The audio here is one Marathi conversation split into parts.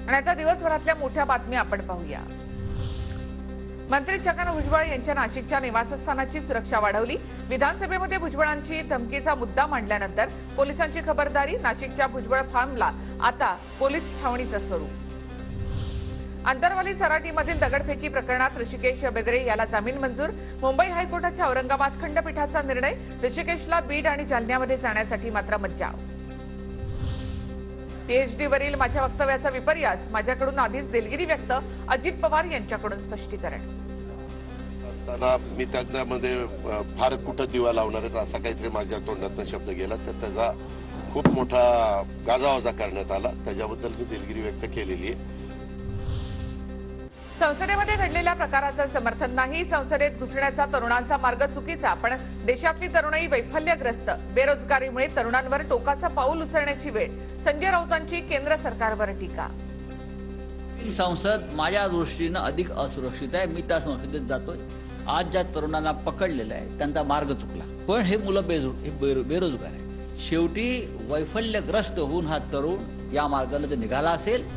आणि आता दिवसभरातल्या मोठ्या बातम्या आपण पाहूया। मंत्री छगन भुजबळ यांच्या नाशिकच्या निवासस्थानाची सुरक्षा वाढवली। विधानसभेमध्ये भुजबळांची धमकीचा मुद्दा मांडल्यानंतर पोलिसांची खबरदारी। नाशिकच्या भुजबळ फार्मला आता पोलीस छावणीचं स्वरूप। अंतरवाली सराटीमधील दगडफेकी प्रकरणात ऋषिकेश बेदरे याला जामीन मंजूर। मुंबई हायकोर्टाच्या औरंगाबाद खंडपीठाचा निर्णय। ऋषिकेशला बीड आणि जालन्यामध्ये जाण्यासाठी मात्र मज्जाव। पीएचडी वरील माझ्या वक्तव्याचा विपर्यास, माझ्याकडून आधीच दिलगिरी व्यक्त। अजित पवार यांच्याकडून स्पष्टीकरण। असताना मी त्यामध्ये फार कुठं दिवा लावणारच असा काहीतरी माझ्या तोंडातून शब्द गेला, तर त्याचा खूप मोठा गाजावाजा करण्यात आला। त्याच्याबद्दल मी दिलगिरी व्यक्त केलेली आहे। संसदेमध्ये घडलेल्या प्रकाराचं समर्थन नाही। संसदेत घुसण्याचा तरुणांचा मार्ग चुकीचा, पण देशातली तरुणाई वैफल्यग्रस्त। बेरोजगारीमुळे तरुणांवर टोकाचा पाऊल उचलण्याची वेळ। संजय राऊतांची केंद्र सरकारवर टीका। संसद माझ्या दृष्टीने अधिक असुरक्षित आहे। मी त्या संसदेत जातोय। आज ज्या तरुणांना पकडलेलं आहे त्यांचा मार्ग चुकला, पण हे मुलं बेरोजगार आहे। शेवटी वैफल्यग्रस्त होऊन हा तरुण या मार्गाला जर निघाला असेल।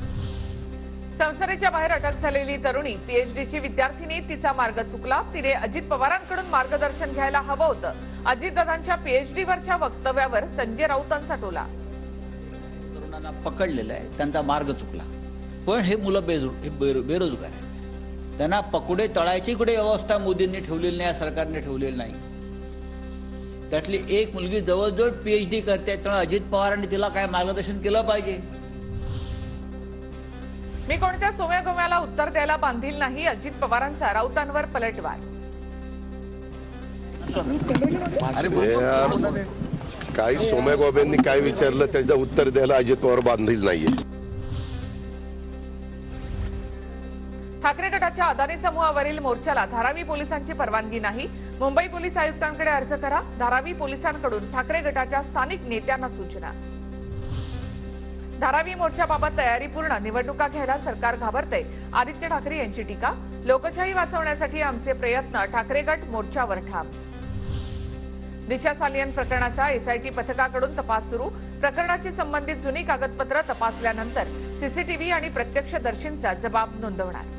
संसदेच्या बाहेर अटक झालेली तरुणी पीएचडीची विद्यार्थिनी, तिचा मार्ग चुकला। तिने अजित पवारांकडून मार्गदर्शन घ्यायला हवं होतं। अजितदादांच्या पीएचडीवरच्या वक्तव्यावर संजय राऊतांचा टोला। तरुणांना पकडलेलं आहे त्यांचा मार्ग चुकला, पण हे मुलं बेरोजगार आहेत। त्यांना पकडे तळायची कुठे व्यवस्था मोदींनी ठेवलेली नाही, या सरकारने ठेवलेली नाही। त्यातली एक मुलगी जवळजवळ पीएचडी करते, त्यामुळे अजित पवारांनी तिला काय मार्गदर्शन केलं पाहिजे। मी कोणत्या सोम्यागोम्याला उत्तर द्यायला बांधील नाही। अजित पवारांचा राऊतांवर पलटवार। काही सोम्यागोब्यांनी काय विचारलं त्याचं उत्तर द्यायला अजित पवार बांधील नाहीये। ठाकरे गटाच्या अदानी समूहावरील मोर्चाला धारावी पोलिसांची परवानगी नाही। मुंबई पोलीस आयुक्तांकडे अर्ज करा। धारावी पोलिसांकडून ठाकरे गटाच्या स्थानिक नेत्यांना सूचना। धारावी मोर्चाबाबत तयारी पूर्ण, निवडणुका घ्यायला सरकार घाबरते। आदित्य ठाकरे यांची टीका। लोकशाही वाचवण्यासाठी आमचे प्रयत्न, ठाकरे गट मोर्चावर ठाम। दिशा सालियन प्रकरणाचा एसआयटी पथकाकडून तपास सुरू। प्रकरणाची संबंधित जुनी कागदपत्र तपासल्यानंतर सीसीटीव्ही आणि प्रत्यक्षदर्शींचा जबाब नोंदवणार।